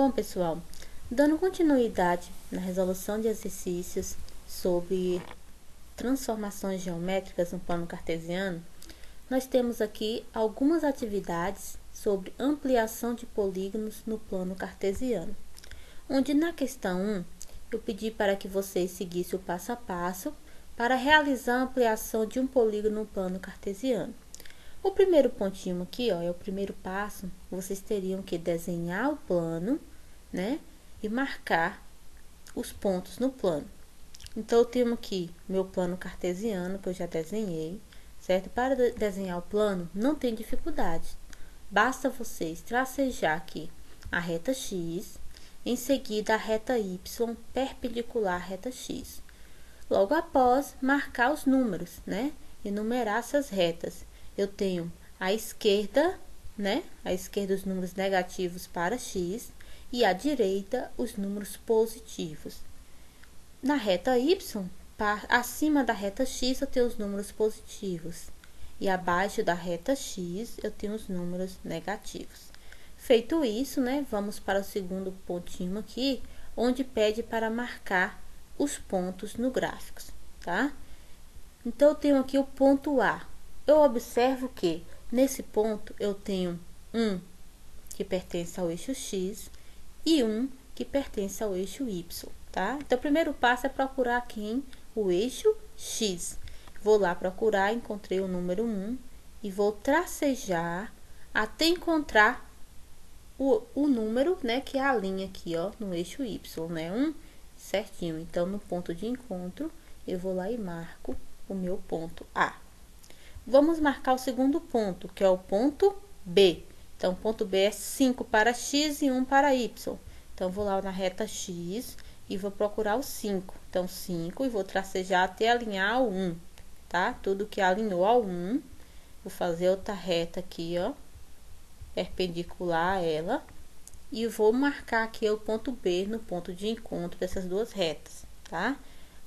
Bom, pessoal, dando continuidade na resolução de exercícios sobre transformações geométricas no plano cartesiano, nós temos aqui algumas atividades sobre ampliação de polígonos no plano cartesiano, onde na questão 1 eu pedi para que vocês seguissem o passo a passo para realizar a ampliação de um polígono no plano cartesiano. O primeiro pontinho aqui, ó, é o primeiro passo. Vocês teriam que desenhar o plano, né? E marcar os pontos no plano. Então, eu tenho aqui meu plano cartesiano, que eu já desenhei, certo? Para desenhar o plano, não tem dificuldade. Basta vocês tracejar aqui a reta X, em seguida a reta Y perpendicular à reta X. Logo após, marcar os números, né? E numerar essas retas. Eu tenho à esquerda, né? À esquerda os números negativos para x e à direita os números positivos. Na reta y, acima da reta x eu tenho os números positivos e abaixo da reta x eu tenho os números negativos. Feito isso, né? Vamos para o segundo pontinho aqui, onde pede para marcar os pontos no gráfico, tá? Então, eu tenho aqui o ponto A. Eu observo que nesse ponto eu tenho um que pertence ao eixo X e um que pertence ao eixo Y, tá? Então, o primeiro passo é procurar aqui o eixo X. Vou lá procurar, encontrei o número 1 e vou tracejar até encontrar o número, né, que é a linha aqui, ó, no eixo Y, né? 1 certinho. Então, no ponto de encontro, eu vou lá e marco o meu ponto A. Vamos marcar o segundo ponto, que é o ponto B. Então, o ponto B é 5 para x e 1 para y. Então, vou lá na reta x e vou procurar o 5. Então, 5 e vou tracejar até alinhar ao 1, tá? Tudo que alinhou ao 1, vou fazer outra reta aqui, ó, perpendicular a ela. E vou marcar aqui o ponto B no ponto de encontro dessas duas retas, tá?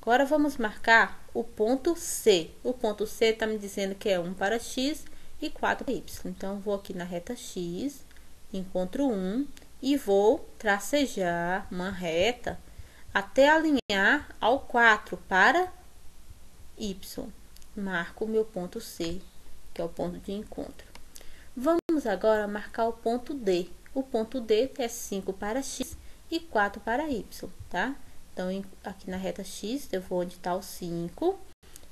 Agora, vamos marcar o ponto C. O ponto C está me dizendo que é 1 para x e 4 para y. Então, vou aqui na reta x, encontro 1 e vou tracejar uma reta até alinhar ao 4 para y. Marco o meu ponto C, que é o ponto de encontro. Vamos agora marcar o ponto D. O ponto D é 5 para x e 4 para y, tá? Então, aqui na reta x, eu vou onde está o 5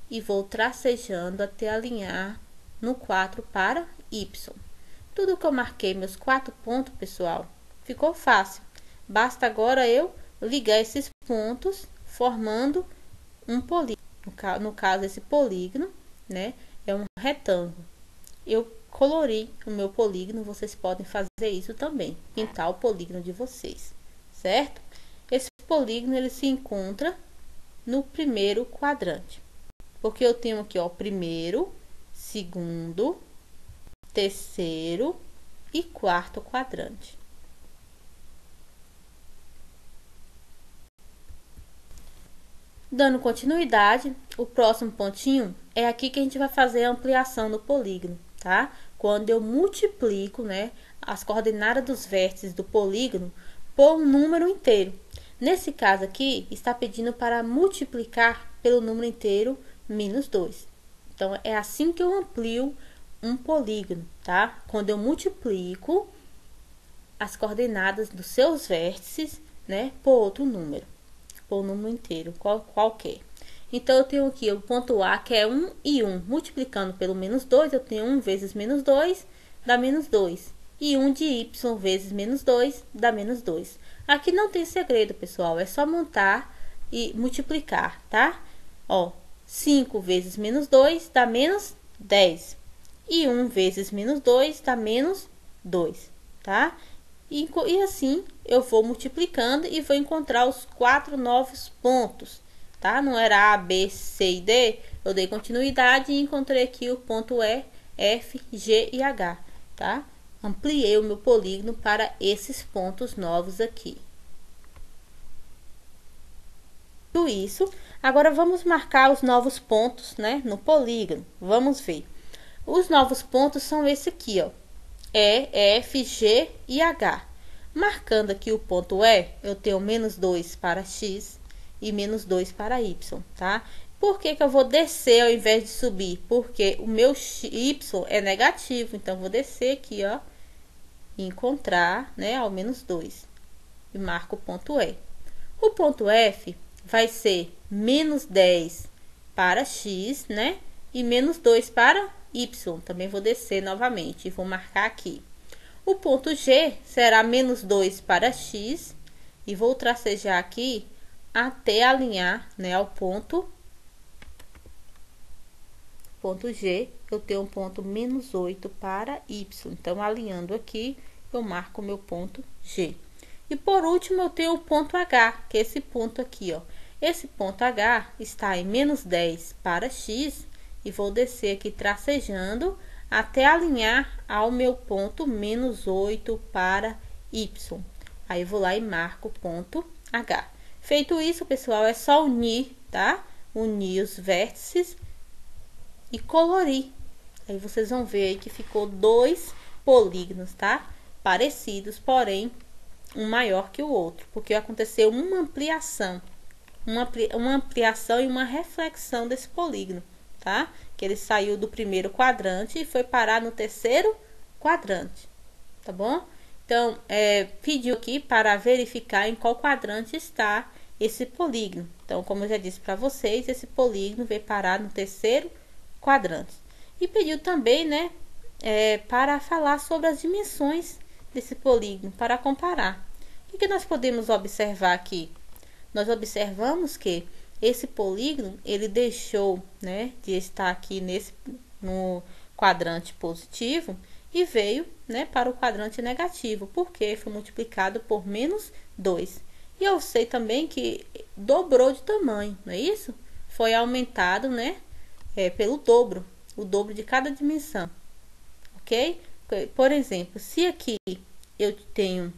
e vou tracejando até alinhar no 4 para y. Tudo que eu marquei, meus 4 pontos, pessoal, ficou fácil. Basta agora eu ligar esses pontos, formando um polígono. No caso, esse polígono, né, é um retângulo. Eu colori o meu polígono, vocês podem fazer isso também, pintar o polígono de vocês, certo? Esse polígono, ele se encontra no primeiro quadrante, porque eu tenho aqui, ó, primeiro, segundo, terceiro e quarto quadrante. Dando continuidade, o próximo pontinho é aqui que a gente vai fazer a ampliação do polígono, tá? Quando eu multiplico, né, as coordenadas dos vértices do polígono por um número inteiro. Nesse caso aqui, está pedindo para multiplicar pelo número inteiro menos 2. Então, é assim que eu amplio um polígono, tá? Quando eu multiplico as coordenadas dos seus vértices, né, por outro número, por um número inteiro, qualquer. Então, eu tenho aqui o ponto A, que é 1 e 1. Multiplicando pelo menos 2, eu tenho 1 vezes menos 2, dá menos 2. E 1 de y vezes menos 2, dá menos 2. Aqui não tem segredo, pessoal. É só montar e multiplicar, tá? Ó, 5 vezes menos 2 dá menos 10. E 1 vezes menos 2 dá menos 2, tá? E assim, eu vou multiplicando e vou encontrar os 4 novos pontos, tá? Não era A, B, C e D. Eu dei continuidade e encontrei aqui o ponto E, F, G e H, tá? Ampliei o meu polígono para esses pontos novos aqui. Tudo isso, agora vamos marcar os novos pontos, né, no polígono. Vamos ver. Os novos pontos são esse aqui, ó. E, F, G e H. Marcando aqui o ponto E, eu tenho menos 2 para x e menos 2 para y, tá? Por que que eu vou descer ao invés de subir? Porque o meu y é negativo, então vou descer aqui, ó, e encontrar, né, ao menos 2. E marco o ponto E. O ponto F vai ser menos 10 para x, né? E menos 2 para y. Também vou descer novamente e vou marcar aqui. O ponto G será menos 2 para x. E vou tracejar aqui até alinhar, né, ao ponto G. Eu tenho um ponto menos 8 para y. Então, alinhando aqui, eu marco o meu ponto G. E por último, eu tenho o ponto H, que é esse ponto aqui, ó. Esse ponto H está em menos 10 para x e vou descer aqui tracejando até alinhar ao meu ponto menos 8 para y. Aí, vou lá e marco o ponto H. Feito isso, pessoal, é só unir, tá? Unir os vértices e colorir. Aí, vocês vão ver aí que ficou dois polígonos, tá? Parecidos, porém um maior que o outro, porque aconteceu uma ampliação e uma reflexão desse polígono, tá? Que ele saiu do primeiro quadrante e foi parar no terceiro quadrante, tá bom? Então, pediu aqui para verificar em qual quadrante está esse polígono. Então, como eu já disse para vocês, esse polígono veio parar no terceiro quadrante. E pediu também, né, para falar sobre as dimensões desse polígono, para comparar. O que nós podemos observar aqui? Nós observamos que esse polígono, ele deixou, né, de estar aqui no quadrante positivo e veio, né, para o quadrante negativo, porque foi multiplicado por menos 2. E eu sei também que dobrou de tamanho, não é isso? Foi aumentado, né, pelo dobro, o dobro de cada dimensão, ok? Por exemplo, se aqui eu tenho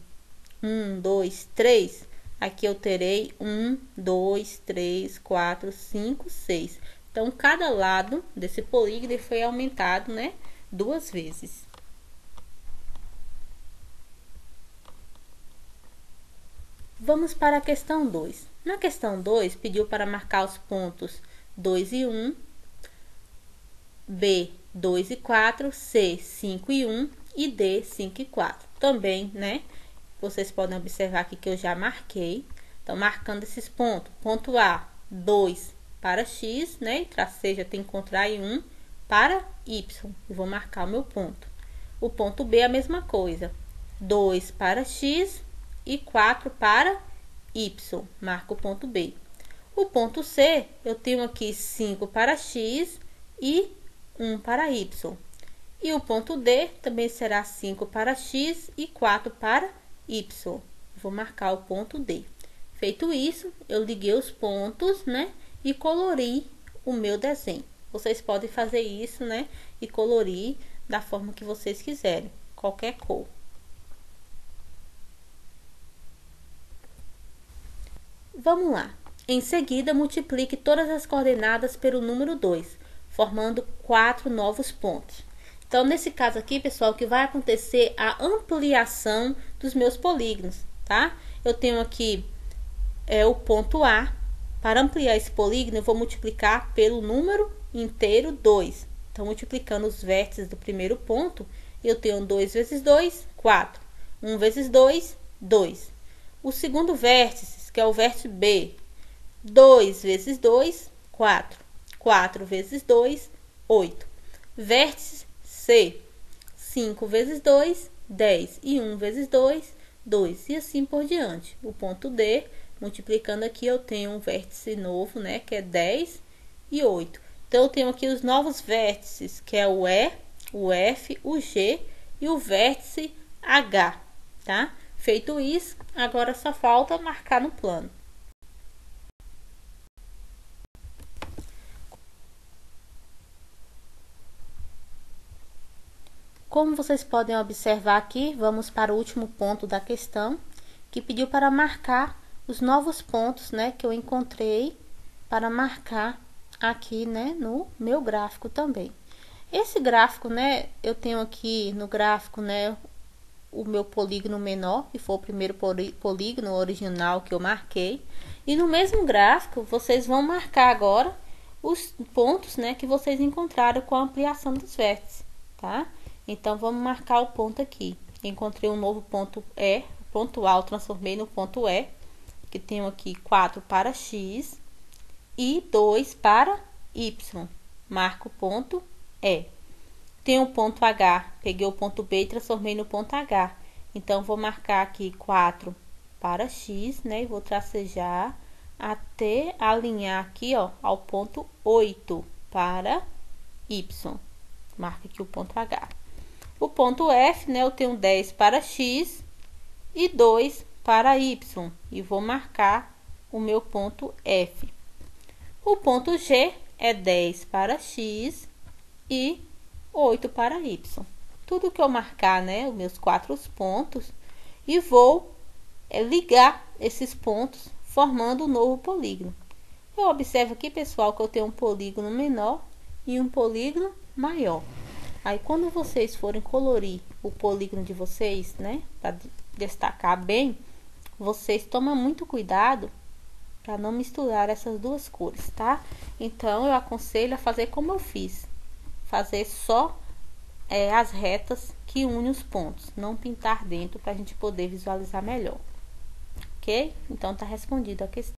1, 2, 3, aqui eu terei 1, 2, 3, 4, 5, 6. Então, cada lado desse polígono foi aumentado, né, 2 vezes. Vamos para a questão 2. Na questão 2, pediu para marcar os pontos 2 e 1, B, 2 e 4, C, 5 e 1 e D, 5 e 4. Também, né, vocês podem observar aqui que eu já marquei. Então, marcando esses pontos. Ponto A, 2 para x, né? E traceja tem que encontrar aí 1 para y. Eu vou marcar o meu ponto. O ponto B é a mesma coisa. 2 para x e 4 para y. Marco o ponto B. O ponto C, eu tenho aqui 5 para x e 1 para y. E o ponto D também será 5 para x e 4 para y. Vou marcar o ponto D. Feito isso, eu liguei os pontos, né? E colori o meu desenho. Vocês podem fazer isso, né? E colorir da forma que vocês quiserem. Qualquer cor. Vamos lá. Em seguida, multiplique todas as coordenadas pelo número 2, formando 4 novos pontos. Então, nesse caso aqui, pessoal, o que vai acontecer é a ampliação dos meus polígonos, tá? Eu tenho aqui o ponto A. Para ampliar esse polígono, eu vou multiplicar pelo número inteiro 2. Então, multiplicando os vértices do primeiro ponto, eu tenho 2 vezes 2, 4. 1 vezes 2, 2. O segundo vértice, que é o vértice B, 2 vezes 2, 4. 4 vezes 2, 8. Vértice C, 5 vezes 2, 10. E 1 vezes 2, 2. E assim por diante. O ponto D, multiplicando aqui, eu tenho um vértice novo, né? Que é 10 e 8. Então, eu tenho aqui os novos vértices, que é o E, o F, o G e o vértice H, tá? Feito isso, agora só falta marcar no plano. Como vocês podem observar aqui, vamos para o último ponto da questão, que pediu para marcar os novos pontos, né, que eu encontrei para marcar aqui, né, no meu gráfico também. Esse gráfico, né, eu tenho aqui no gráfico, né, o meu polígono menor, que foi o primeiro polígono original que eu marquei. E no mesmo gráfico, vocês vão marcar agora os pontos, né, que vocês encontraram com a ampliação dos vértices, tá? Então, vamos marcar o ponto aqui. Encontrei um novo ponto E, ponto A eu transformei no ponto E, que tenho aqui 4 para X e 2 para Y. Marco o ponto E. Tem o ponto H, peguei o ponto B e transformei no ponto H. Então, vou marcar aqui 4 para X, né? E vou tracejar até alinhar aqui, ó, ao ponto 8 para Y. Marca aqui o ponto H. O ponto F, né? Eu tenho 10 para X e 2 para Y. E vou marcar o meu ponto F. O ponto G é 10 para X e 8 para Y. Tudo que eu marcar, né, os meus 4 pontos, e vou ligar esses pontos formando um novo polígono. Eu observo aqui, pessoal, que eu tenho um polígono menor e um polígono maior. Aí, quando vocês forem colorir o polígono de vocês, né, para destacar bem, vocês tomam muito cuidado para não misturar essas duas cores, tá? Então, eu aconselho a fazer como eu fiz. Fazer só as retas que unem os pontos, não pintar dentro para a gente poder visualizar melhor, ok? Então, tá respondida a questão.